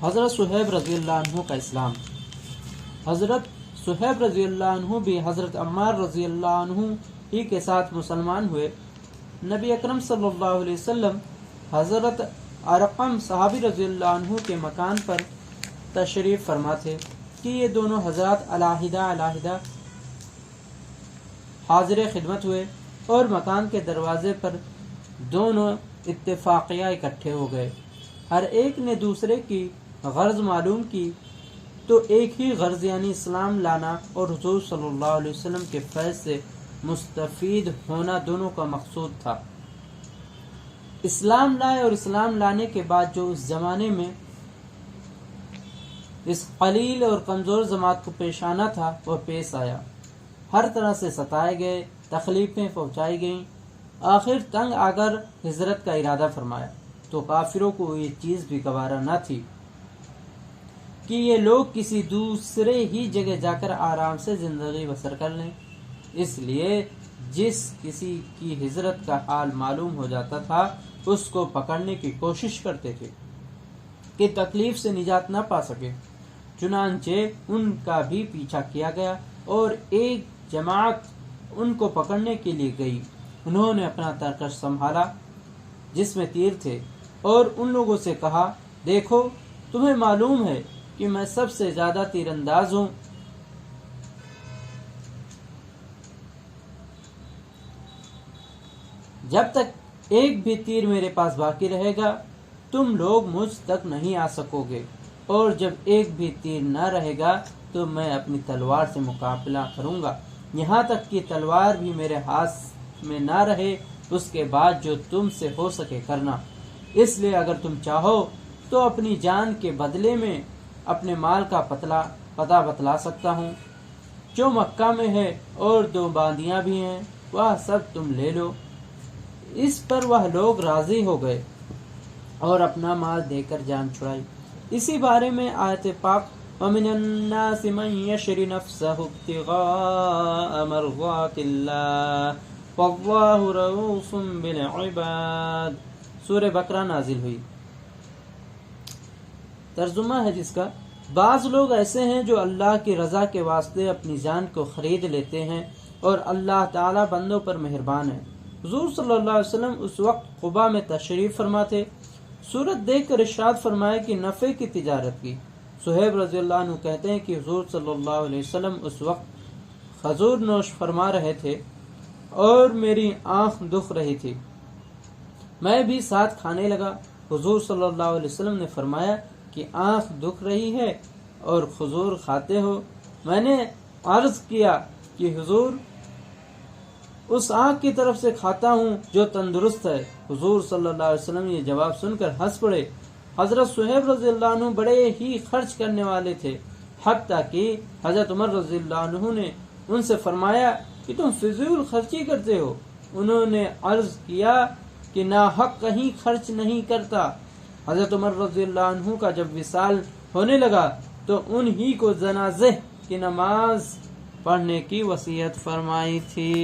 حضرت صہیب رضی اللہ عنہ کا اسلام۔ حضرت صہیب رضی اللہ عنہ بھی حضرت عمار رضی اللہ عنہ ہی کے ساتھ مسلمان ہوئے۔ نبی اکرم صلی اللہ علیہ وسلم حضرت ارقم صحابی رضی اللہ عنہ کے مکان پر تشریف فرما تھے کہ یہ دونوں حضرات علیحدہ حاضر خدمت ہوئے اور مکان کے دروازے پر دونوں اتفاقیہ اکٹھے ہو گئے۔ ہر ایک نے دوسرے کی غرض معلوم کی تو ایک ہی غرض یعنی اسلام لانا اور حضور صلی اللہ علیہ وسلم کے فیض سے مستفید ہونا دونوں کا مقصود تھا۔ اسلام لائے اور اسلام لانے کے بعد جو اس زمانے میں اس قلیل اور کمزور جماعت کو پیش آنا تھا وہ پیش آیا۔ ہر طرح سے ستائے گئے، تکلیفیں پہنچائی گئیں۔ آخر تنگ آ کر ہجرت کا ارادہ فرمایا تو کافروں کو یہ چیز بھی گوارا نہ تھی کہ یہ لوگ کسی دوسرے ہی جگہ جا کر آرام سے زندگی بسر کر لیں۔ اس لیے جس کسی کی ہجرت کا حال معلوم ہو جاتا تھا اس کو پکڑنے کی کوشش کرتے تھے کہ تکلیف سے نجات نہ پا سکے۔ چنانچہ ان کا بھی پیچھا کیا گیا اور ایک جماعت ان کو پکڑنے کے لیے گئی۔ انہوں نے اپنا ترکش سنبھالا جس میں تیر تھے اور ان لوگوں سے کہا، دیکھو تمہیں معلوم ہے کہ میں سب سے زیادہ تیر انداز ہوں۔ جب تک ایک بھی تیر میرے پاس باقی رہے گا تم لوگ مجھ تک نہیں آ سکو گے، اور جب ایک بھی تیر نہ رہے گا تو میں اپنی تلوار سے مقابلہ کروں گا، یہاں تک کہ تلوار بھی میرے ہاتھ میں نہ رہے۔ اس کے بعد جو تم سے ہو سکے کرنا۔ اس لیے اگر تم چاہو تو اپنی جان کے بدلے میں اپنے مال کا پتہ بتلا سکتا ہوں جو مکہ میں ہے، اور 2 باندیاں بھی ہیں، وہ سب تم لے لو۔ اس پر وہ لوگ راضی ہو گئے اور اپنا مال دے کر جان چھڑائی۔ اسی بارے میں آیت پاک وَمِنَ النَّاسِ مَن يَشْرِ نَفْسَهُ ابْتِغَاءَ مَرْضَاتِ اللَّهِ وَاللَّهُ رَءُوفٌ بِالْعِبَادِ سورہ بقرہ نازل ہوئی۔ ترجمہ ہے جس کا، بعض لوگ ایسے ہیں جو اللہ کی رضا کے واسطے اپنی جان کو خرید لیتے ہیں اور اللہ تعالی بندوں پر مہربان ہے۔ حضور صلی اللہ علیہ وسلم اس وقت قباء میں تشریف فرما تھے۔ صورت دیکھ کر ارشاد فرمائے کہ نفع کی تجارت کی۔ صہیب رضی اللہ عنہ کہتے ہیں کہ حضور صلی اللہ علیہ وسلم اس وقت کھجور نوش فرما رہے تھے اور میری آنکھ دکھ رہی تھی، میں بھی ساتھ کھانے لگا۔ حضور صلی اللہ علیہ وسلم نے فرمایا کہ آنکھ دکھ رہی ہے اور کھجور کھاتے ہو؟ میں نے عرض کیا کہ حضور اس آنکھ کی طرف سے کھاتا ہوں جو تندرست ہے۔ حضور صلی اللہ علیہ وسلم یہ جواب سن کر ہنس پڑے۔ حضرت صہیب رضی اللہ عنہ بڑے ہی خرچ کرنے والے تھے، حتیٰ کہ حضرت عمر رضی اللہ عنہ نے ان سے فرمایا کہ تم فضول خرچی کرتے ہو۔ انہوں نے عرض کیا کہ ناحق کہیں خرچ نہیں کرتا۔ حضرت عمر رضی اللہ عنہ کا جب وصال ہونے لگا تو انہی کو جنازے کی نماز پڑھنے کی وصیت فرمائی تھی۔